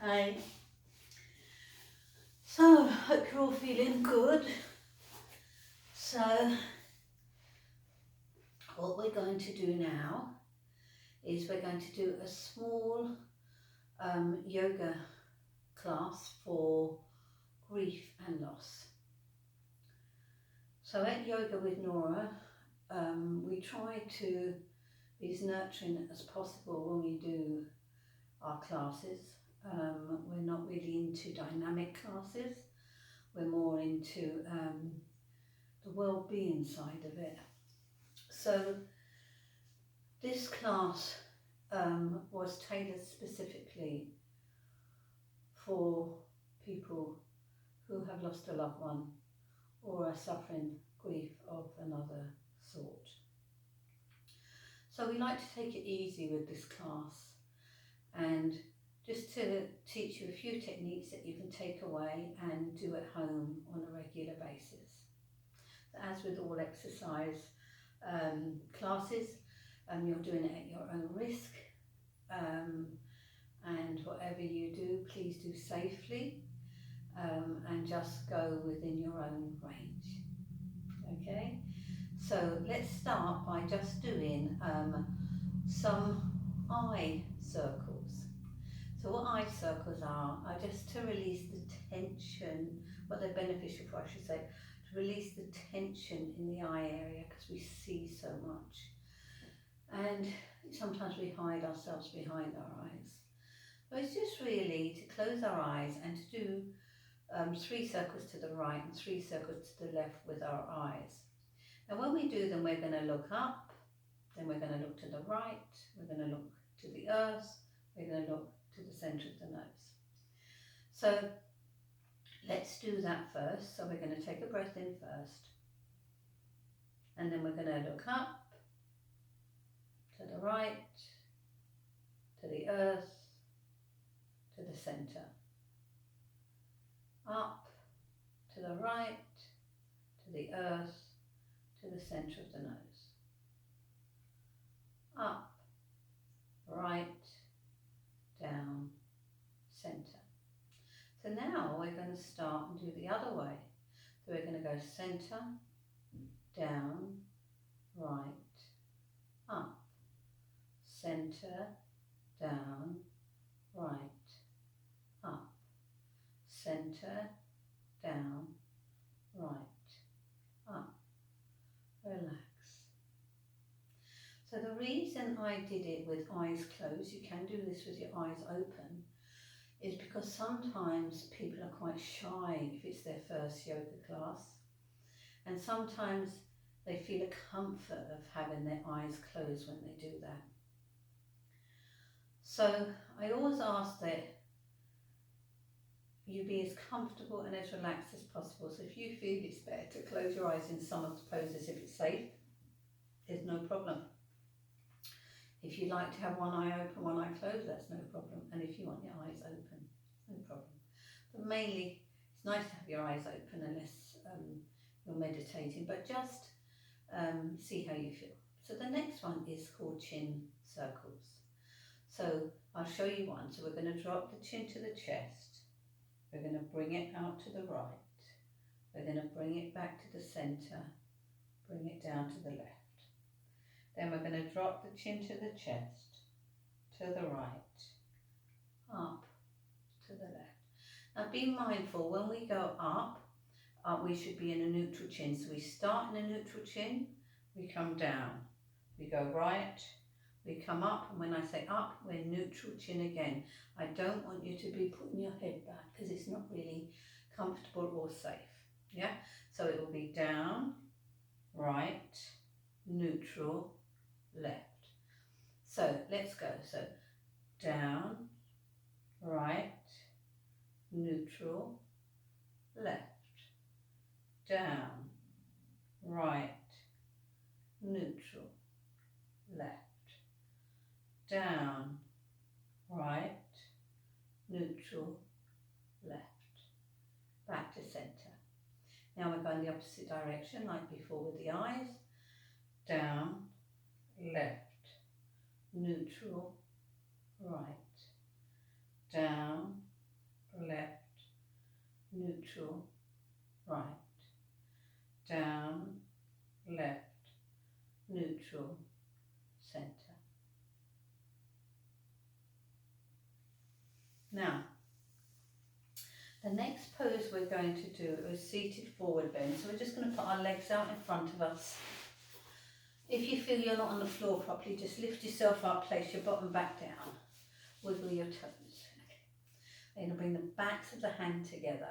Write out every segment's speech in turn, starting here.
Hi. So, hope you're all feeling good. So, what we're going to do now is we're going to do a small yoga class for grief and loss. So at Yoga with Nora, we try to be as nurturing as possible when we do our classes. We're not really into dynamic classes. We're more into the well-being side of it. So this class was tailored specifically for people who have lost a loved one or are suffering grief of another sort. So we like to take it easy with this class and just to teach you a few techniques that you can take away and do at home on a regular basis. As with all exercise classes, you're doing it at your own risk, and whatever you do, please do safely, and just go within your own range. Okay, so let's start by just doing some eye circles. So what eye circles are just to release the tension, what they're beneficial for, I should say, to release the tension in the eye area because we see so much. And sometimes we hide ourselves behind our eyes. So it's just really to close our eyes and to do 3 circles to the right and 3 circles to the left with our eyes. And when we do them, we're going to look up, then we're going to look to the right, we're going to look to the earth, we're going to look to the centre of the nose. So let's do that first. So we're going to take a breath in first, and then we're going to look up, to the right, to the earth, to the centre, up, to the right, to the earth, to the centre of the nose, up, right, down, centre. So now we're going to start and do the other way. So we're going to go centre, down, right, up, centre, down, right, up, centre, down, right, up. Relax. So the reason I did it with eyes closed, you can do this with your eyes open, is because sometimes people are quite shy if it's their first yoga class, and sometimes they feel a comfort of having their eyes closed when they do that. So I always ask that you be as comfortable and as relaxed as possible. So if you feel it's better to close your eyes in some of the poses if it's safe, there's no problem. If you like to have one eye open, one eye closed, that's no problem. And if you want your eyes open, no problem. But mainly, it's nice to have your eyes open unless you're meditating, but just see how you feel. So the next one is called chin circles. So I'll show you one. So we're going to drop the chin to the chest. We're going to bring it out to the right. We're going to bring it back to the centre. Bring it down to the left. Then we're going to drop the chin to the chest, to the right, up, to the left. Now be mindful, when we go up, we should be in a neutral chin. So we start in a neutral chin, we come down. We go right, we come up, and when I say up, we're neutral chin again. I don't want you to be putting your head back because it's not really comfortable or safe. Yeah, so it will be down, right, neutral, left. So let's go. So down, right, neutral, left. Down, right, neutral, left. Down, right, neutral, left. Back to centre. Now we're going the opposite direction like before with the eyes. Down, left, neutral, right. Down, left, neutral, right, down, left, neutral, centre. Now, the next pose we're going to do is seated forward bend. So we're just going to put our legs out in front of us. If you feel you're not on the floor properly, just lift yourself up, place your bottom back down, wiggle your toes. We're going to bring the backs of the hand together.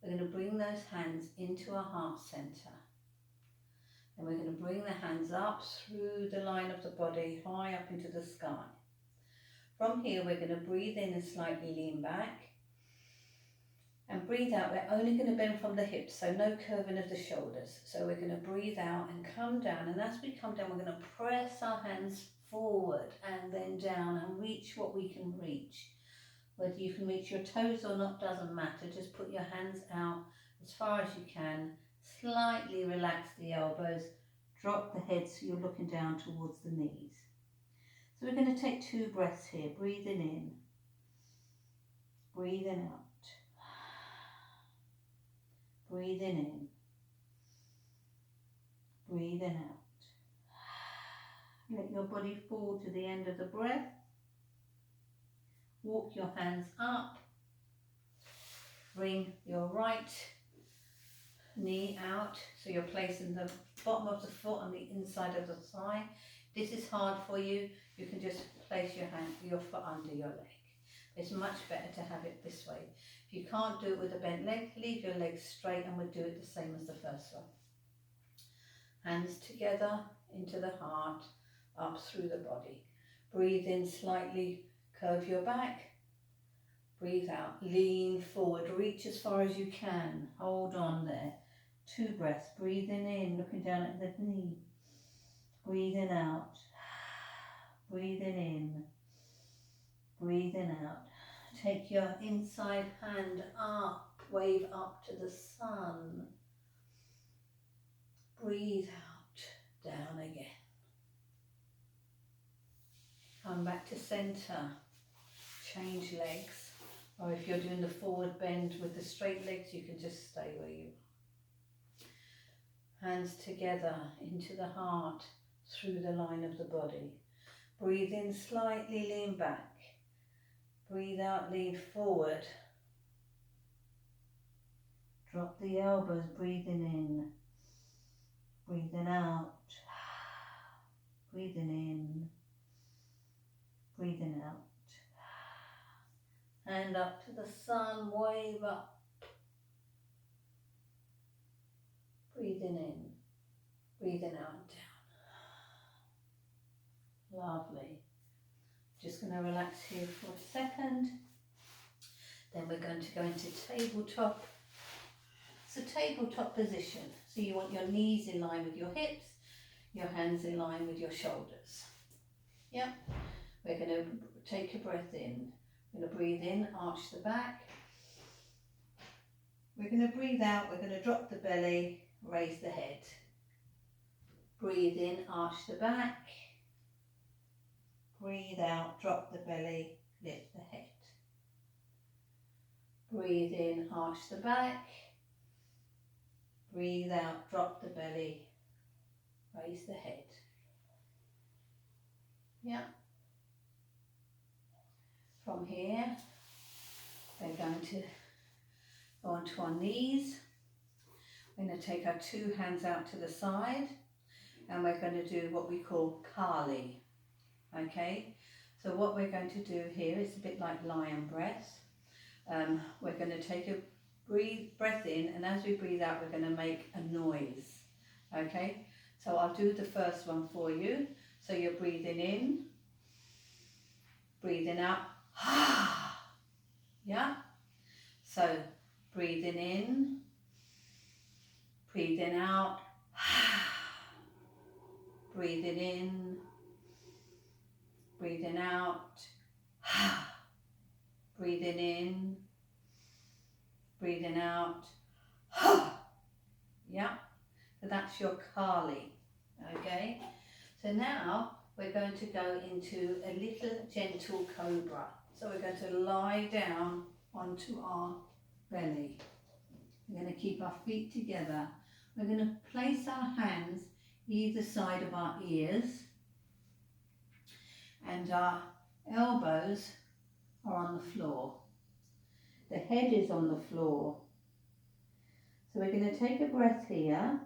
We're going to bring those hands into our heart centre. And we're going to bring the hands up through the line of the body, high up into the sky. From here, we're going to breathe in and slightly lean back. And breathe out, we're only going to bend from the hips, so no curving of the shoulders. So we're going to breathe out and come down, and as we come down, we're going to press our hands forward and then down and reach what we can reach. Whether you can reach your toes or not doesn't matter, just put your hands out as far as you can, slightly relax the elbows, drop the head so you're looking down towards the knees. So we're going to take 2 breaths here, breathing in, breathing out. Breathing in, breathing out. Let your body fall to the end of the breath. Walk your hands up. Bring your right knee out, so you're placing the bottom of the foot on the inside of the thigh. This is hard for you. You can just place your foot under your leg. It's much better to have it this way. If you can't do it with a bent leg, leave your legs straight and we'll do it the same as the first one. Hands together into the heart, up through the body. Breathe in slightly, curve your back. Breathe out, lean forward, reach as far as you can. Hold on there. 2 breaths, breathing in, looking down at the knee. Breathing out, breathing in, breathing out. Take your inside hand up, wave up to the sun. Breathe out, down again. Come back to centre. Change legs. Or if you're doing the forward bend with the straight legs, you can just stay where you are. Hands together into the heart, through the line of the body. Breathe in slightly, lean back. Breathe out, lean forward. Drop the elbows, breathing in. Breathing out. Breathing in. Breathing out. Hand up to the sun, wave up. Breathing in. Breathing out and down. Lovely. Just going to relax here for a second. Then we're going to go into tabletop. It's a tabletop position. So you want your knees in line with your hips, your hands in line with your shoulders. Yep. We're going to take a breath in. We're going to breathe in, arch the back. We're going to breathe out. We're going to drop the belly, raise the head. Breathe in, arch the back. Breathe out, drop the belly, lift the head. Breathe in, arch the back. Breathe out, drop the belly, raise the head. Yeah. From here, we're going to go onto our knees. We're going to take our 2 hands out to the side and we're going to do what we call Kali. Okay, so what we're going to do here is a bit like lion breath. We're going to take a breath in, and as we breathe out, we're going to make a noise. Okay, so I'll do the first one for you. So you're breathing in, breathing out, yeah. So breathing in, breathing out, breathing in, breathing out, breathing in, breathing out, yeah. So that's your Kali, okay. So now we're going to go into a little gentle cobra. So we're going to lie down onto our belly. We're going to keep our feet together. We're going to place our hands either side of our ears, and our elbows are on the floor. The head is on the floor. So we're going to take a breath here.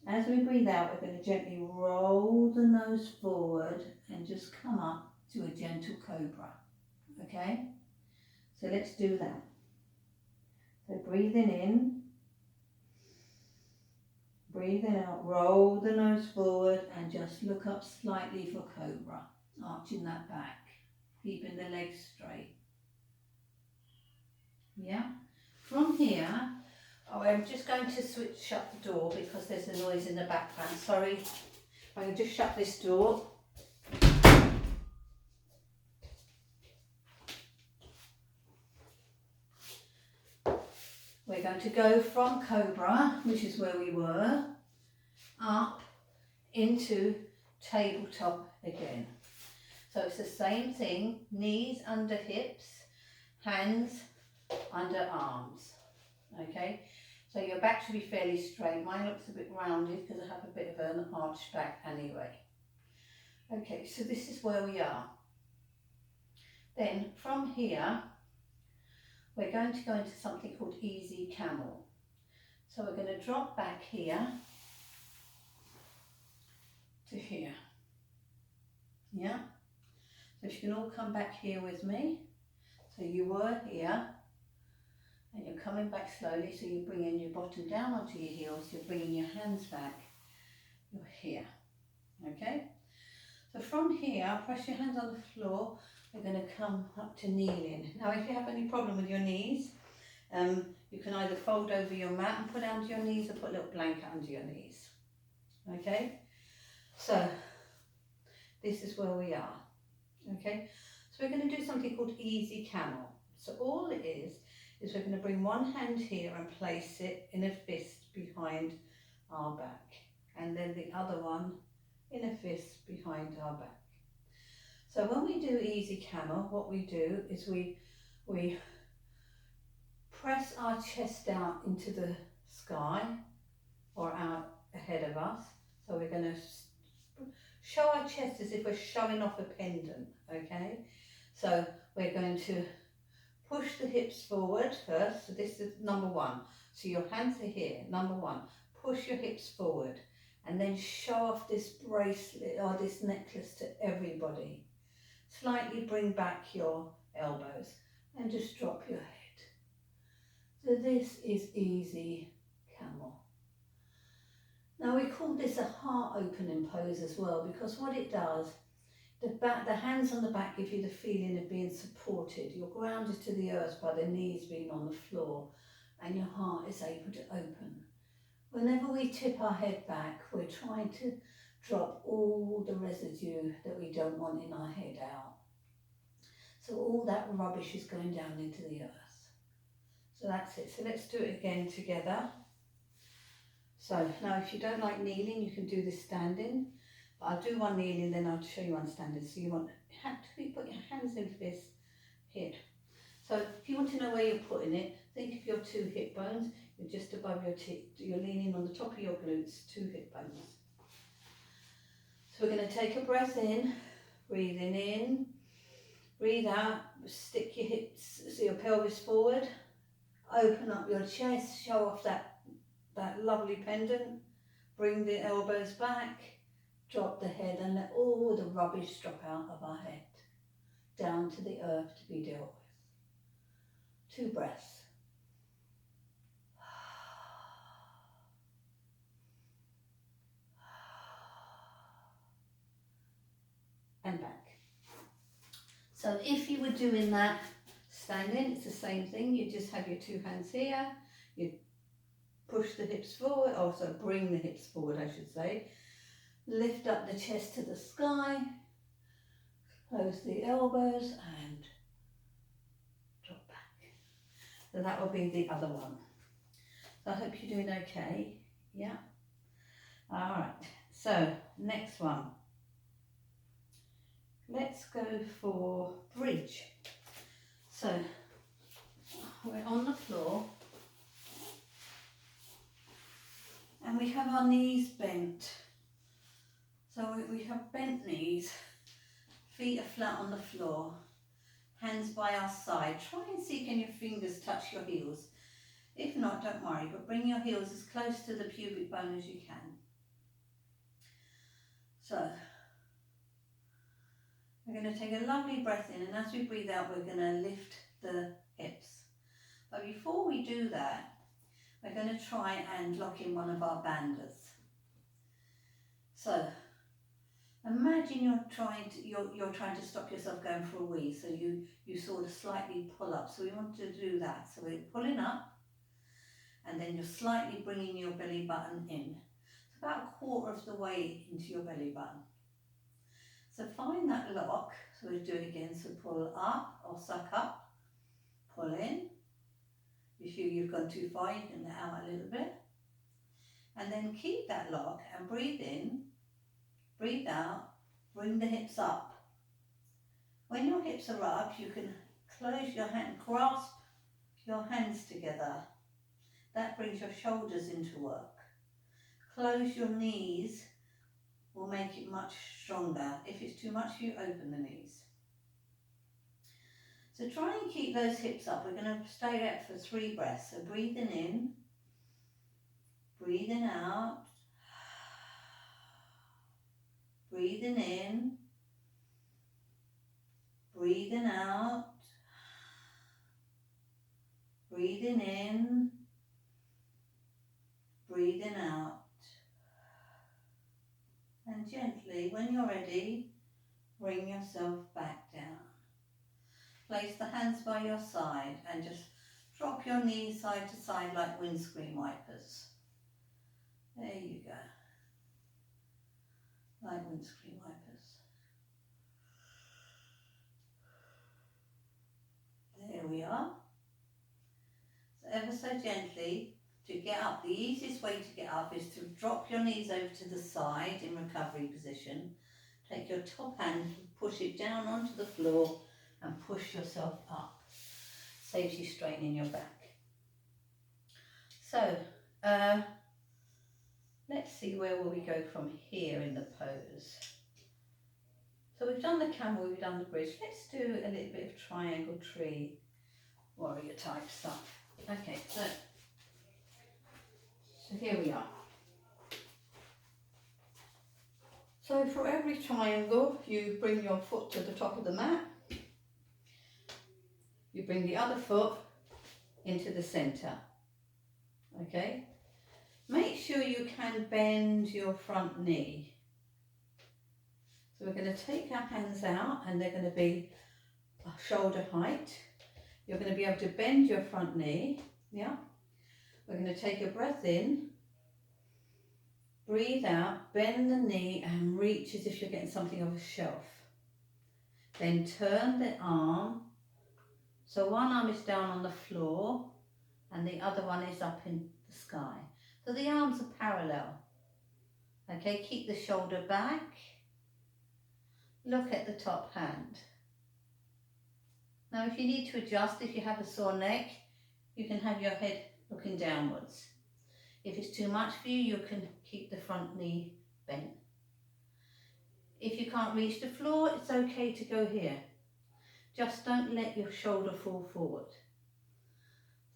As we breathe out, we're going to gently roll the nose forward and just come up to a gentle cobra. Okay? So let's do that. So breathing in, breathing out, roll the nose forward and just look up slightly for cobra, arching that back, keeping the legs straight. Yeah? From here, I'm just going to shut the door because there's a noise in the background. Sorry, I'm going to just shut this door. We're going to go from cobra, which is where we were, up into tabletop again. So it's the same thing, knees under hips, hands under arms. Okay, so your back should be fairly straight. Mine looks a bit rounded because I have a bit of an arched back anyway. Okay, so this is where we are. Then from here, we're going to go into something called easy camel. So we're going to drop back here to here. Yeah? So if you can all come back here with me. So you were here. And you're coming back slowly, so you're bringing your bottom down onto your heels, you're bringing your hands back, you're here, okay? So from here, press your hands on the floor, we're going to come up to kneeling. Now if you have any problem with your knees, you can either fold over your mat and put it under your knees or put a little blanket under your knees, okay? So this is where we are, okay? So we're going to do something called easy camel. So all it is we're going to bring one hand here and place it in a fist behind our back, and then the other one in a fist behind our back. So when we do easy camel, what we do is we press our chest out into the sky or out ahead of us. So we're going to show our chest as if we're showing off a pendant, okay? So we're going to push the hips forward first, so this is number one. So your hands are here, number one. Push your hips forward and then show off this bracelet or this necklace to everybody. Slightly bring back your elbows and just drop your head. So this is easy camel. Now we call this a heart opening pose as well, because what it does, the hands on the back give you the feeling of being supported. You're grounded to the earth by the knees being on the floor, and your heart is able to open. Whenever we tip our head back, we're trying to drop all the residue that we don't want in our head out. So all that rubbish is going down into the earth. So that's it. So let's do it again together. So now if you don't like kneeling, you can do this standing. I'll do one kneeling, then I'll show you one standing. So you want to put your hands in fists here. So if you want to know where you're putting it, think of your two hip bones. You're just above your you're leaning on the top of your glutes, two hip bones. So we're going to take a breath in, breathing in, breathe out, stick your hips, so your pelvis forward, open up your chest, show off that lovely pendant, bring the elbows back, drop the head and let all the rubbish drop out of our head, down to the earth to be dealt with. 2 breaths. And back. So if you were doing that standing, it's the same thing. You just have your 2 hands here, you push the hips forward, also bring the hips forward I should say. Lift up the chest to the sky, close the elbows and drop back. So that will be the other one. So I hope you're doing okay. Yeah. Alright, so next one. Let's go for bridge. So we're on the floor and we have our knees bent. So we have bent knees, feet are flat on the floor, hands by our side. Try and see, can your fingers touch your heels? If not, don't worry, but bring your heels as close to the pubic bone as you can. So we're going to take a lovely breath in, and as we breathe out, we're going to lift the hips. But before we do that, we're going to try and lock in one of our banders. So imagine you're trying to stop yourself going for a wee, so you sort of slightly pull up. So we want to do that. So we're pulling up, and then you're slightly bringing your belly button in. It's about a quarter of the way into your belly button. So find that lock. So we'll do it again. So pull up or suck up, pull in. If you feel you've gone too far, you can let out a little bit. And then keep that lock and breathe in, breathe out, bring the hips up. When your hips are up, you can close your hand, grasp your hands together. That brings your shoulders into work. Close your knees will make it much stronger. If it's too much for you, open the knees. So try and keep those hips up. We're going to stay there for 3 breaths. So breathing in, breathing out, breathing in, breathing out, breathing in, breathing out. And gently, when you're ready, bring yourself back down. Place the hands by your side and just drop your knees side to side like windscreen wipers. There you go. Like windscreen wipers. There we are. So ever so gently, to get up, the easiest way to get up is to drop your knees over to the side in recovery position. Take your top hand, push it down onto the floor and push yourself up. Saves you straining your back. So, let's see where will we go from here in the pose. So we've done the camel, we've done the bridge. Let's do a little bit of triangle tree, warrior type stuff. Okay, so here we are. So for every triangle, you bring your foot to the top of the mat. You bring the other foot into the centre. Okay? Make sure you can bend your front knee. So we're going to take our hands out and they're going to be shoulder height. You're going to be able to bend your front knee. Yeah? We're going to take a breath in. Breathe out, bend the knee and reach as if you're getting something off a shelf. Then turn the arm. So one arm is down on the floor and the other one is up in the sky. So the arms are parallel. Okay, keep the shoulder back. Look at the top hand. Now if you need to adjust, if you have a sore neck, you can have your head looking downwards. If it's too much for you, you can keep the front knee bent. If you can't reach the floor, it's okay to go here. Just don't let your shoulder fall forward.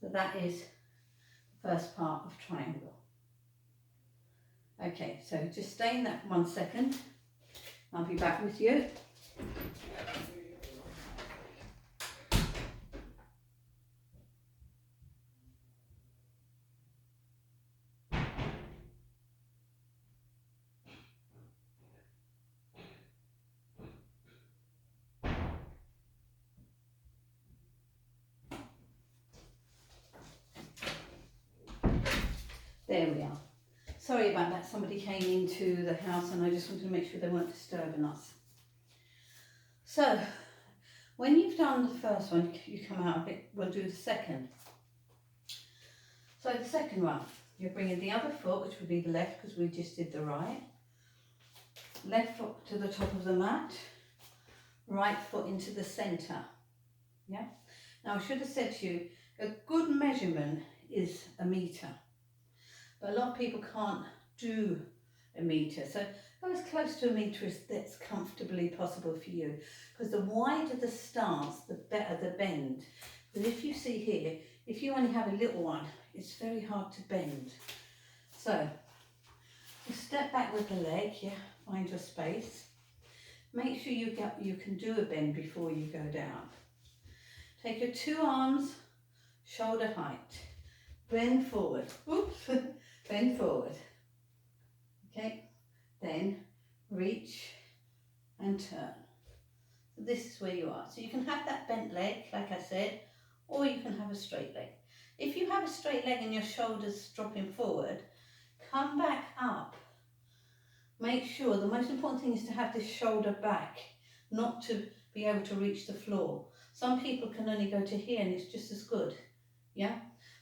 So that is the first part of triangle. Okay, so just stay in that for 1 second. I'll be back with you. There we are. Sorry about that, somebody came into the house and I just wanted to make sure they weren't disturbing us. So, when you've done the first one, you come out of it, we'll do the second. So the second one, you're bringing the other foot, which would be the left because we just did the right. Left foot to the top of the mat, right foot into the centre. Yeah. Now I should have said to you, a good measurement is a metre, but a lot of people can't do a metre, so go as close to a metre as that's comfortably possible for you, because the wider the stance, the better the bend. But if you see here, if you only have a little one, it's very hard to bend. So just step back with the leg, yeah, find your space. Make sure you can do a bend before you go down. Take your two arms, shoulder height, bend forward, oops, bend forward, okay, then reach and turn. So this is where you are. So you can have that bent leg, like I said, or you can have a straight leg. If you have a straight leg and your shoulders dropping forward, come back up. Make sure, the most important thing is to have this shoulder back, not to be able to reach the floor. Some people can only go to here and it's just as good, yeah?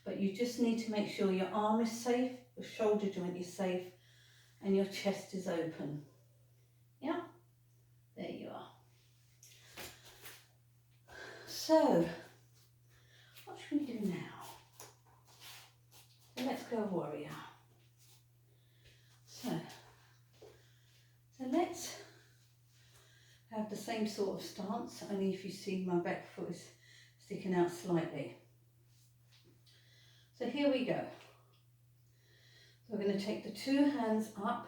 But you just need to make sure your arm is safe, your shoulder joint is safe, and your chest is open, yeah? There you are. So, what should we do now? So let's go warrior. So let's have the same sort of stance, only if you see my back foot is sticking out slightly. So here we go. So we're going to take the two hands up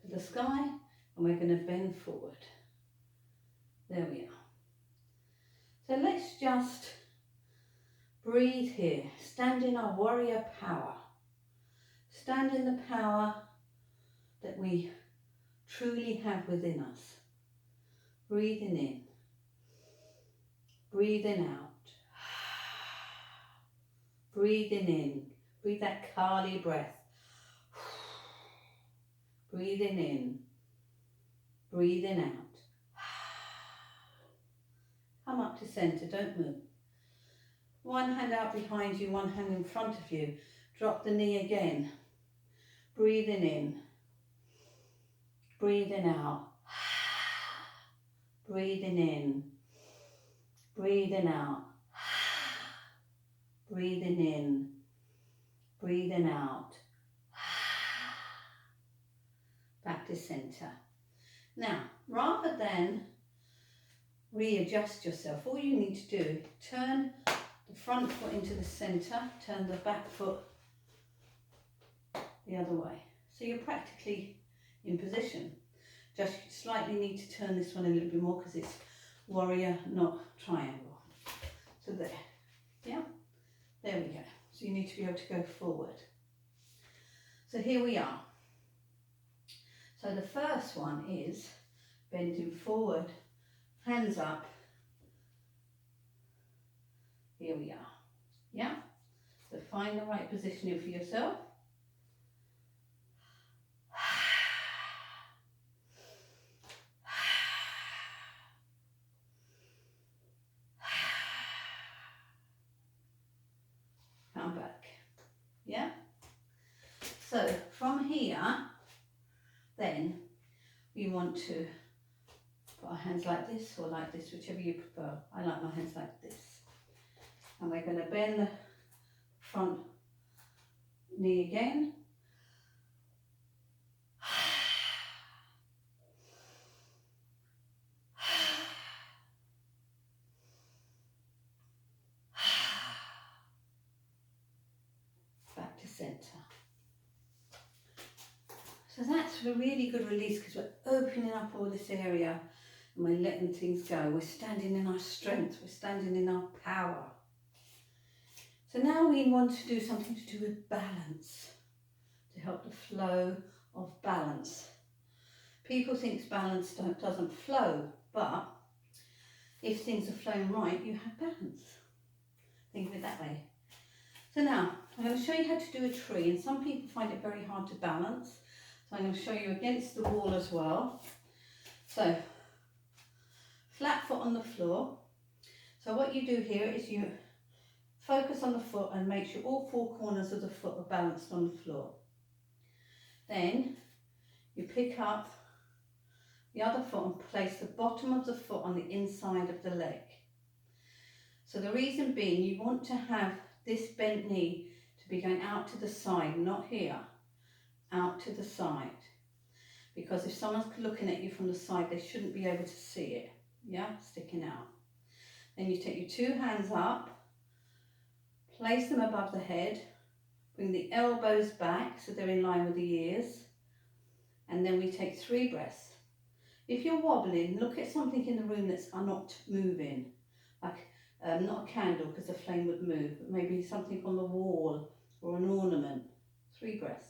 to the sky and we're going to bend forward. There we are. So let's just breathe here. Stand in our warrior power. Stand in the power that we truly have within us. Breathing in, breathing out. Breathing in, breathe that Kali breath. Breathing in, breathing out. Come up to centre, don't move. One hand out behind you, one hand in front of you. Drop the knee again. Breathing in, breathing out. Breathing in, breathing out. Breathing in, breathing out. Back to centre. Now, rather than readjust yourself, all you need to do, turn the front foot into the centre, turn the back foot the other way. So you're practically in position. Just slightly need to turn this one a little bit more because it's warrior, not triangle. So there, yeah, there we go. So you need to be able to go forward. So here we are. So the first one is bending forward, hands up. Here we are, yeah? So find the right positioning for yourself. Come back, yeah? So from here, then we want to put our hands like this or like this, whichever you prefer. I like my hands like this. And we're going to bend the front knee again. Back to centre. So that's a really good release because we're opening up all this area and we're letting things go. We're standing in our strength, we're standing in our power. So now we want to do something to do with balance, to help the flow of balance. People think balance doesn't flow, but if things are flowing right, you have balance. Think of it that way. So now, I'm going to show you how to do a tree, and some people find it very hard to balance. So I'm going to show you against the wall as well. So, flat foot on the floor. So what you do here is you focus on the foot and make sure all four corners of the foot are balanced on the floor. Then you pick up the other foot and place the bottom of the foot on the inside of the leg. So the reason being, you want to have this bent knee to be going out to the side, not here, out to the side. Because if someone's looking at you from the side, they shouldn't be able to see it, yeah, sticking out. Then you take your two hands up, place them above the head, bring the elbows back so they're in line with the ears, and then we take 3 breaths. If you're wobbling, look at something in the room that's not moving, like not a candle because the flame would move, but maybe something on the wall or an ornament. 3 breaths.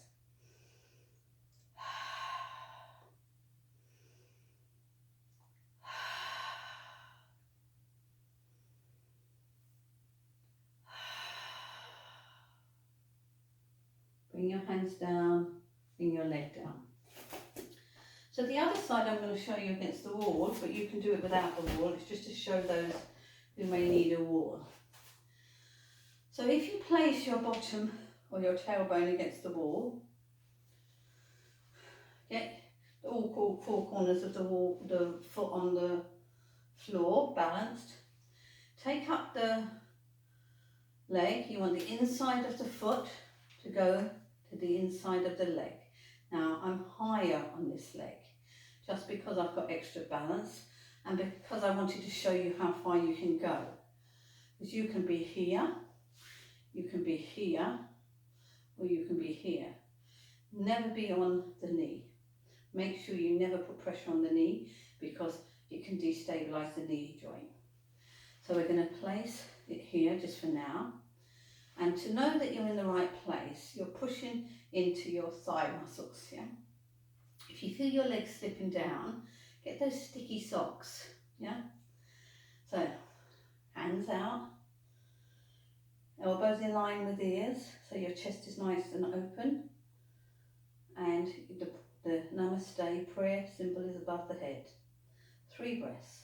Bring your hands down, bring your leg down. So the other side I'm going to show you against the wall, but you can do it without the wall. It's just to show those who may need a wall. So if you place your bottom or your tailbone against the wall, get all 4 corners of the wall, the foot on the floor, balanced. Take up the leg. You want the inside of the foot to go to the inside of the leg. Now I'm higher on this leg just because I've got extra balance and because I wanted to show you how far you can go. Because you can be here, you can be here, or you can be here. Never be on the knee. Make sure you never put pressure on the knee because it can destabilise the knee joint. So we're going to place it here just for now. And to know that you're in the right place, you're pushing into your thigh muscles, yeah? If you feel your legs slipping down, get those sticky socks, yeah? So, hands out, elbows in line with ears, so your chest is nice and open. And the Namaste prayer symbol is above the head. 3 breaths.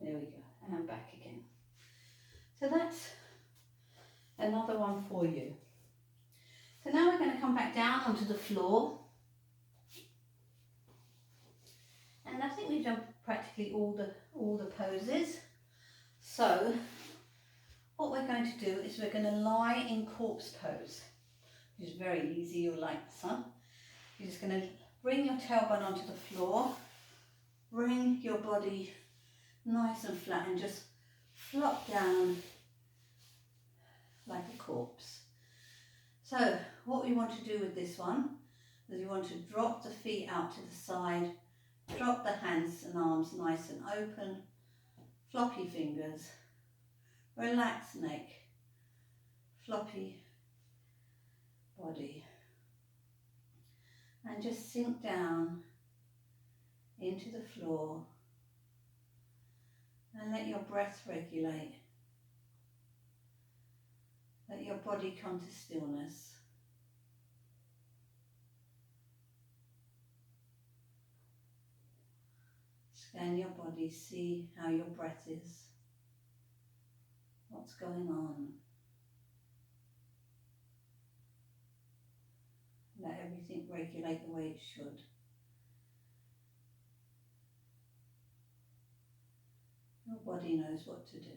There we go, and back again. So that's another one for you. So now we're going to come back down onto the floor. And I think we've done practically all the poses. So what we're going to do is we're going to lie in corpse pose, which is very easy. You'll like this one. You're just going to bring your tailbone onto the floor, bring your body nice and flat and just flop down like a corpse. So what we want to do with this one is we want to drop the feet out to the side, drop the hands and arms nice and open, floppy fingers, relaxed neck, floppy body, and just sink down into the floor and let your breath regulate. Let your body come to stillness. Scan your body, see how your breath is, what's going on. Let everything regulate the way it should. Your body knows what to do.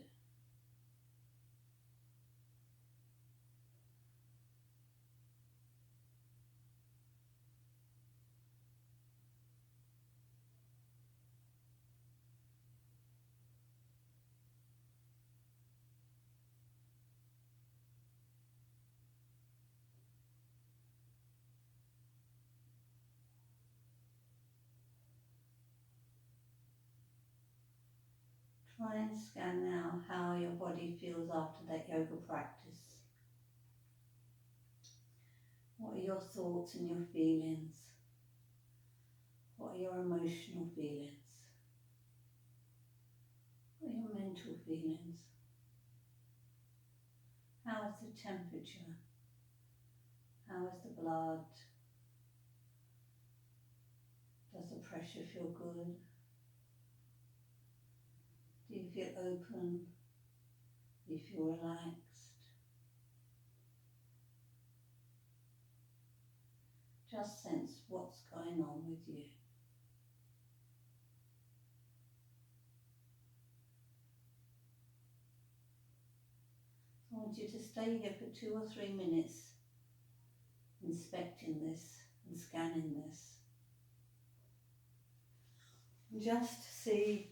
Try and scan now how your body feels after that yoga practice. What are your thoughts and your feelings? What are your emotional feelings? What are your mental feelings? How is the temperature? How is the blood? Does the pressure feel good? feel open, you feel relaxed. Just sense what's going on with you. I want you to stay here for 2 or 3 minutes, inspecting this and scanning this. Just see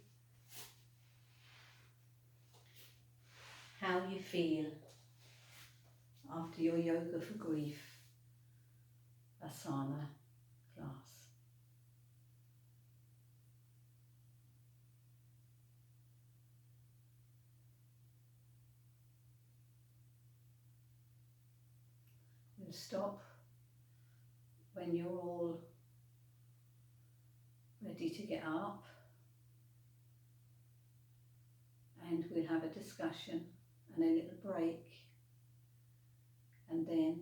how you feel after your Yoga for Grief Asana class. We'll stop when you're all ready to get up, and we'll have a discussion and a little break, and then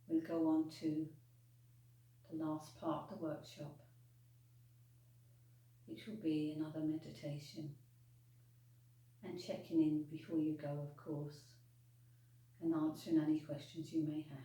we'll go on to the last part of the workshop, which will be another meditation and checking in before you go, of course, and answering any questions you may have.